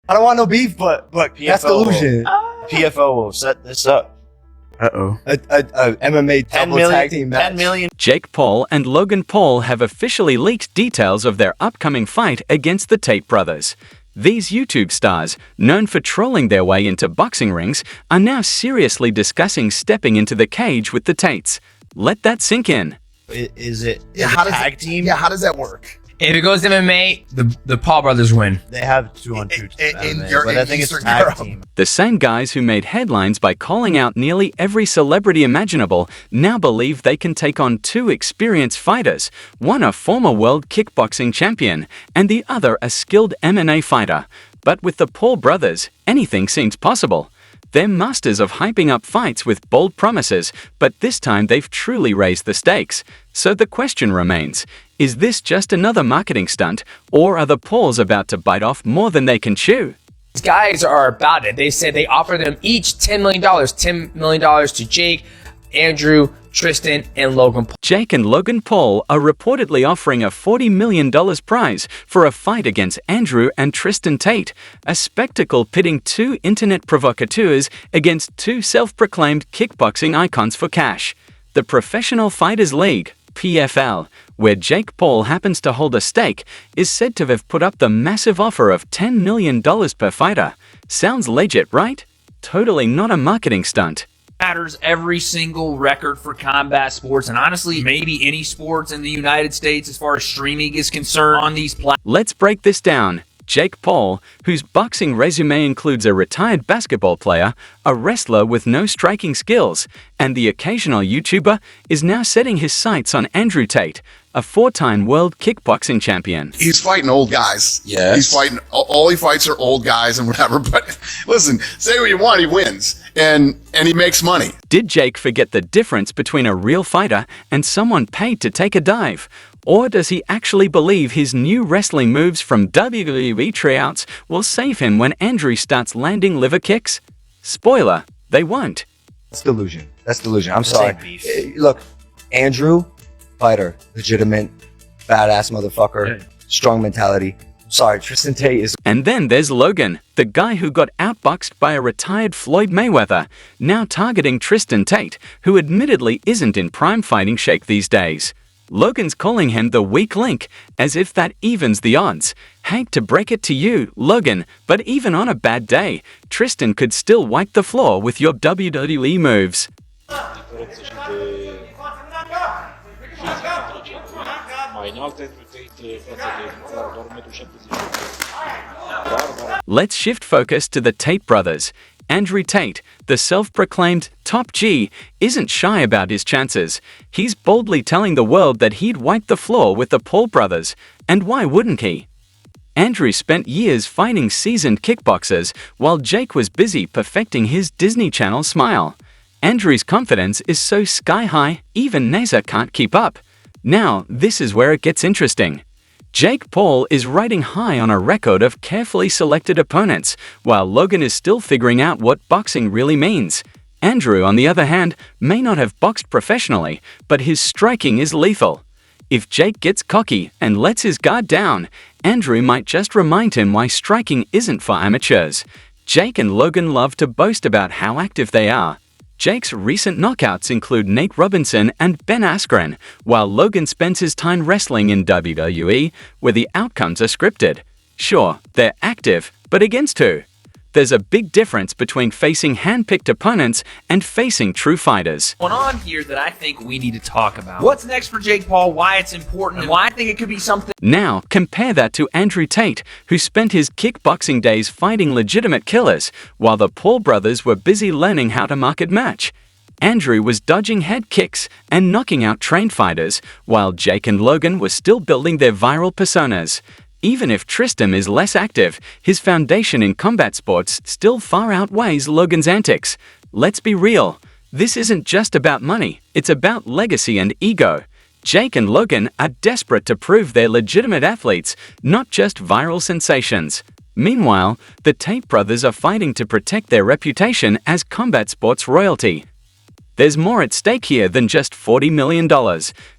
I don't want no beef, but that's delusion. PFO will set this up. Uh-oh. A MMA double tag team match. 10 million. Jake Paul and Logan Paul have officially leaked details of their upcoming fight against the Tate brothers. These YouTube stars, known for trolling their way into boxing rings, are now seriously discussing stepping into the cage with the Tates. Let that sink in. Is it tag team? Yeah, how does that work? If it goes to MMA, the Paul brothers win. They have 200 but I think it's Eastern tag Europe. team. The same guys who made headlines by calling out nearly every celebrity imaginable now believe they can take on two experienced fighters, one a former world kickboxing champion and the other a skilled MMA fighter. But with the Paul brothers, anything seems possible. They're masters of hyping up fights with bold promises, but this time they've truly raised the stakes. So the question remains, is this just another marketing stunt, or are the Pauls about to bite off more than they can chew? These guys are about it. They said they offered them each $10 million. $10 million to Jake, Andrew, Tristan, and Logan Paul. Jake and Logan Paul are reportedly offering a $40 million prize for a fight against Andrew and Tristan Tate, a spectacle pitting two internet provocateurs against two self-proclaimed kickboxing icons for cash. The Professional Fighters League, PFL, where Jake Paul happens to hold a stake, is said to have put up the massive offer of $10 million per fighter. Sounds legit, right? Totally not a marketing stunt. Matters every single record for combat sports, and honestly, maybe any sports in the United States as far as streaming is concerned on these platforms. Let's break this down. Jake Paul, whose boxing resume includes a retired basketball player, a wrestler with no striking skills, and the occasional YouTuber, is now setting his sights on Andrew Tate, a four-time world kickboxing champion. He's fighting old guys. Yes. He's fighting, all he fights are old guys and whatever. But listen, say what you want, he wins. And he makes money. Did Jake forget the difference between a real fighter and someone paid to take a dive? Or does he actually believe his new wrestling moves from WWE tryouts will save him when Andrew starts landing liver kicks? Spoiler, they won't. That's delusion. That's delusion. I'm sorry. beef. Look, Andrew, fighter, legitimate, badass motherfucker, strong mentality. Sorry, Tristan Tate is... And then there's Logan, the guy who got outboxed by a retired Floyd Mayweather, now targeting Tristan Tate, who admittedly isn't in prime fighting shape these days. Logan's calling him the weak link, as if that evens the odds. Hate to break it to you, Logan, but even on a bad day, Tristan could still wipe the floor with your WWE moves. Let's shift focus to the Tate brothers. Andrew Tate, the self-proclaimed top G, isn't shy about his chances. He's boldly telling the world that he'd wipe the floor with the Paul brothers. And why wouldn't he? Andrew spent years fighting seasoned kickboxers, while Jake was busy perfecting his Disney Channel smile. Andrew's confidence is so sky-high, even NASA can't keep up. Now, this is where it gets interesting. Jake Paul is riding high on a record of carefully selected opponents, while Logan is still figuring out what boxing really means. Andrew, on the other hand, may not have boxed professionally, but his striking is lethal. If Jake gets cocky and lets his guard down, Andrew might just remind him why striking isn't for amateurs. Jake and Logan love to boast about how active they are. Jake's recent knockouts include Nate Robinson and Ben Askren, while Logan spends his time wrestling in WWE, where the outcomes are scripted. Sure, they're active, but against who? There's a big difference between facing hand-picked opponents and facing true fighters. Going on here that I think we need to talk about. What's next for Jake Paul, why it's important, and why I think it could be something. Now, compare that to Andrew Tate, who spent his kickboxing days fighting legitimate killers, while the Paul brothers were busy learning how to market match. Andrew was dodging head kicks and knocking out trained fighters, while Jake and Logan were still building their viral personas. Even if Tristan is less active, his foundation in combat sports still far outweighs Logan's antics. Let's be real. This isn't just about money, it's about legacy and ego. Jake and Logan are desperate to prove they're legitimate athletes, not just viral sensations. Meanwhile, the Tate brothers are fighting to protect their reputation as combat sports royalty. There's more at stake here than just $40 million.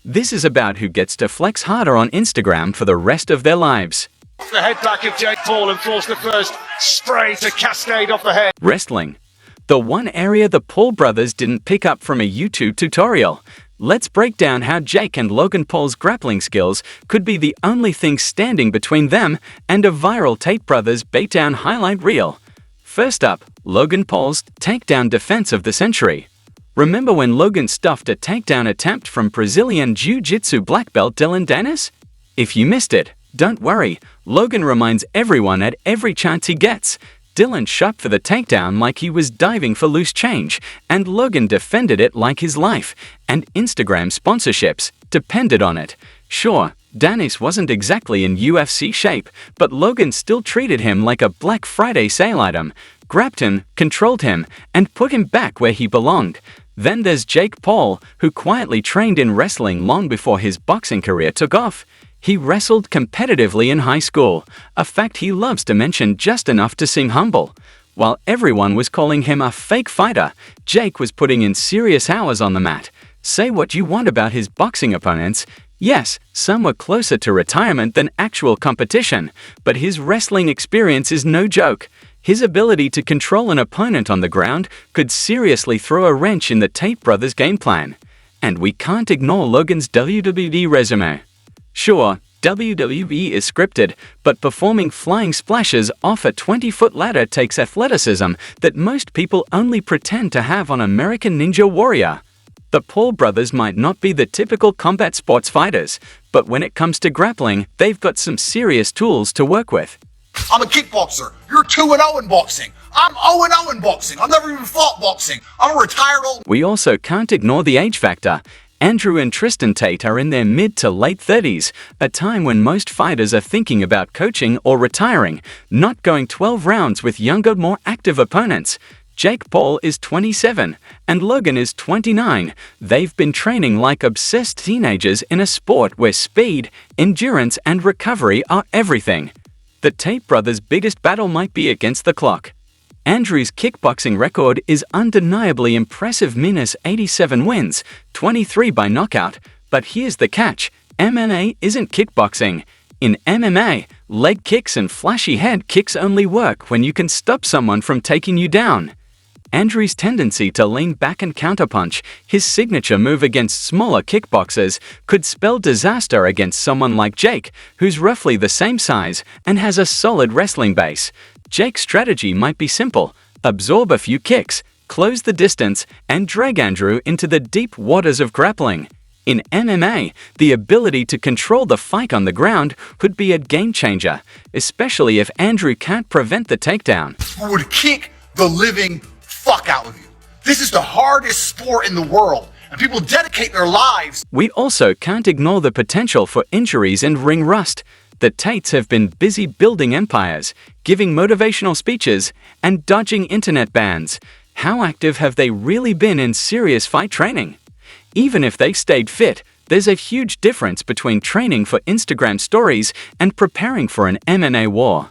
This is about who gets to flex harder on Instagram for the rest of their lives. The head back of Jake Paul and forced the first spray to cascade off the head. Wrestling. The one area the Paul brothers didn't pick up from a YouTube tutorial. Let's break down how Jake and Logan Paul's grappling skills could be the only thing standing between them and a viral Tate brothers beatdown highlight reel. First up, Logan Paul's takedown defense of the century. Remember when Logan stuffed a takedown attempt from Brazilian Jiu-Jitsu black belt Dylan Dennis? If you missed it, don't worry, Logan reminds everyone at every chance he gets. Dylan shot for the takedown like he was diving for loose change, and Logan defended it like his life, and Instagram sponsorships depended on it. Sure, Dennis wasn't exactly in UFC shape, but Logan still treated him like a Black Friday sale item, grabbed him, controlled him, and put him back where he belonged. Then there's Jake Paul, who quietly trained in wrestling long before his boxing career took off. He wrestled competitively in high school, a fact he loves to mention just enough to seem humble. While everyone was calling him a fake fighter, Jake was putting in serious hours on the mat. Say what you want about his boxing opponents. Yes, some were closer to retirement than actual competition, but his wrestling experience is no joke. His ability to control an opponent on the ground could seriously throw a wrench in the Tate brothers' game plan. And we can't ignore Logan's WWE resume. Sure, WWE is scripted, but performing flying splashes off a 20-foot ladder takes athleticism that most people only pretend to have on American Ninja Warrior. The Paul brothers might not be the typical combat sports fighters, but when it comes to grappling, they've got some serious tools to work with. I'm a kickboxer. You're 2-0 in boxing. I'm 0-0 in boxing. I've never even fought boxing. I'm a retired old... We also can't ignore the age factor. Andrew and Tristan Tate are in their mid to late 30s, a time when most fighters are thinking about coaching or retiring, not going 12 rounds with younger, more active opponents. Jake Paul is 27, and Logan is 29. They've been training like obsessed teenagers in a sport where speed, endurance, and recovery are everything. The Tate brothers' biggest battle might be against the clock. Andrew's kickboxing record is undeniably impressive, minus 87 wins, 23 by knockout. But here's the catch, MMA isn't kickboxing. In MMA, leg kicks and flashy head kicks only work when you can stop someone from taking you down. Andrew's tendency to lean back and counterpunch, his signature move against smaller kickboxers, could spell disaster against someone like Jake, who's roughly the same size and has a solid wrestling base. Jake's strategy might be simple: absorb a few kicks, close the distance, and drag Andrew into the deep waters of grappling. In MMA, the ability to control the fight on the ground could be a game changer, especially if Andrew can't prevent the takedown. Who would kick the living fuck out of you. This is the hardest sport in the world, and people dedicate their lives. We also can't ignore the potential for injuries and ring rust. The Tates have been busy building empires, giving motivational speeches, and dodging internet bans. How active have they really been in serious fight training? Even if they stayed fit, there's a huge difference between training for Instagram stories and preparing for an MMA war.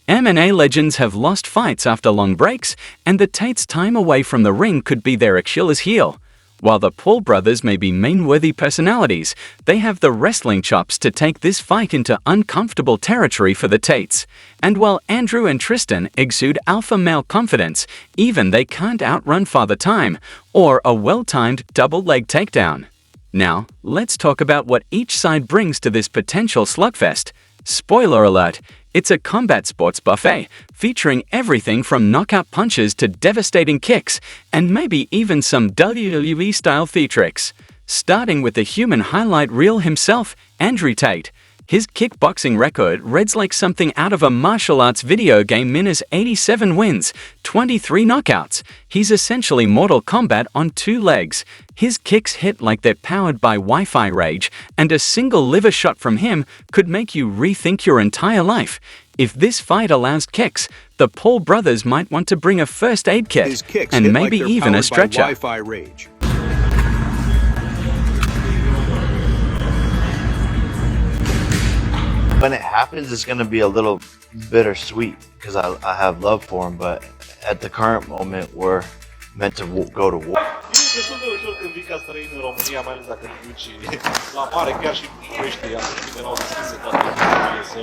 MMA legends have lost fights after long breaks, and the Tates' time away from the ring could be their Achilles heel. While the Paul brothers may be meme-worthy personalities, they have the wrestling chops to take this fight into uncomfortable territory for the Tates. And while Andrew and Tristan exude alpha male confidence, even they can't outrun Father Time or a well-timed double-leg takedown. Now, let's talk about what each side brings to this potential slugfest. Spoiler alert, it's a combat sports buffet, featuring everything from knockout punches to devastating kicks, and maybe even some WWE-style theatrics. Starting with the human highlight reel himself, Andrew Tate. His kickboxing record reads like something out of a martial arts video game, minus 87 wins, 23 knockouts. He's essentially Mortal Kombat on two legs. His kicks hit like they're powered by Wi-Fi rage, and a single liver shot from him could make you rethink your entire life. If this fight allows kicks, the Paul brothers might want to bring a first aid kit, and maybe even a stretcher. Wi-Fi rage. When it happens, it's going to be a little bittersweet because I have love for him, but at the current moment, we're meant to go to war. Destul de ușor când vii ca străin în România, mai ales dacă te duci la mare, chiar și în București, atunci când erau deschise toate lucrurile să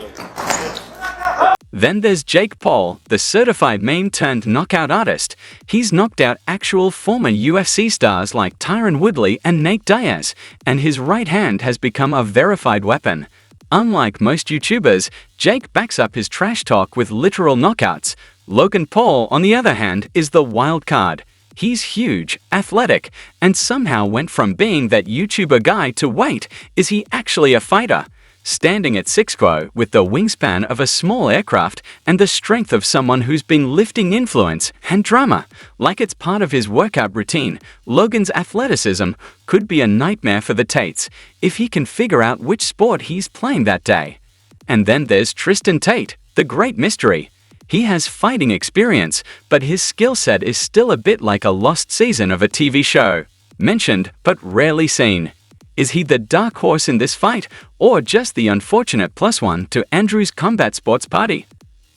Then there's Jake Paul, the certified meme turned knockout artist. He's knocked out actual former UFC stars like Tyron Woodley and Nate Diaz, and his right hand has become a verified weapon. Unlike most YouTubers, Jake backs up his trash talk with literal knockouts. Logan Paul, on the other hand, is the wild card. He's huge, athletic, and somehow went from being that YouTuber guy to wait, is he actually a fighter? Standing at 6'4" with the wingspan of a small aircraft and the strength of someone who's been lifting influence and drama. Like it's part of his workout routine, Logan's athleticism could be a nightmare for the Tates if he can figure out which sport he's playing that day. And then there's Tristan Tate, the great mystery. He has fighting experience, but his skill set is still a bit like a lost season of a TV show. Mentioned, but rarely seen. Is he the dark horse in this fight, or just the unfortunate plus one to Andrew's combat sports party?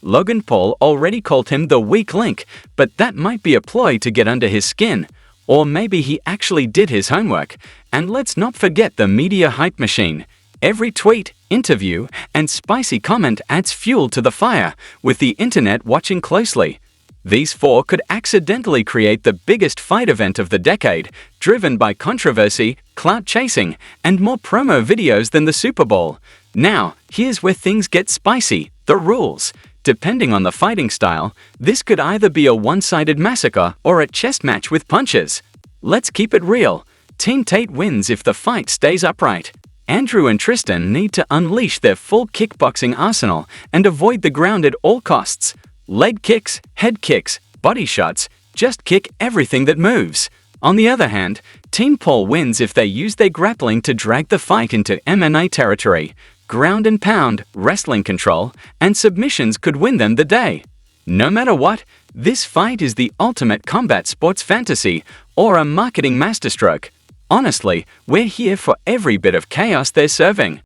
Logan Paul already called him the weak link, but that might be a ploy to get under his skin. Or maybe he actually did his homework. And let's not forget the media hype machine. Every tweet, interview, and spicy comment adds fuel to the fire, with the internet watching closely. These four could accidentally create the biggest fight event of the decade, driven by controversy, clout chasing, and more promo videos than the Super Bowl. Now, here's where things get spicy: the rules. Depending on the fighting style, this could either be a one-sided massacre or a chess match with punches. Let's keep it real. Team Tate wins if the fight stays upright. Andrew and Tristan need to unleash their full kickboxing arsenal and avoid the ground at all costs. Leg kicks, head kicks, body shots, just kick everything that moves. On the other hand, Team Paul wins if they use their grappling to drag the fight into MMA territory. Ground and pound, wrestling control, and submissions could win them the day. No matter what, this fight is the ultimate combat sports fantasy or a marketing masterstroke. Honestly, we're here for every bit of chaos they're serving.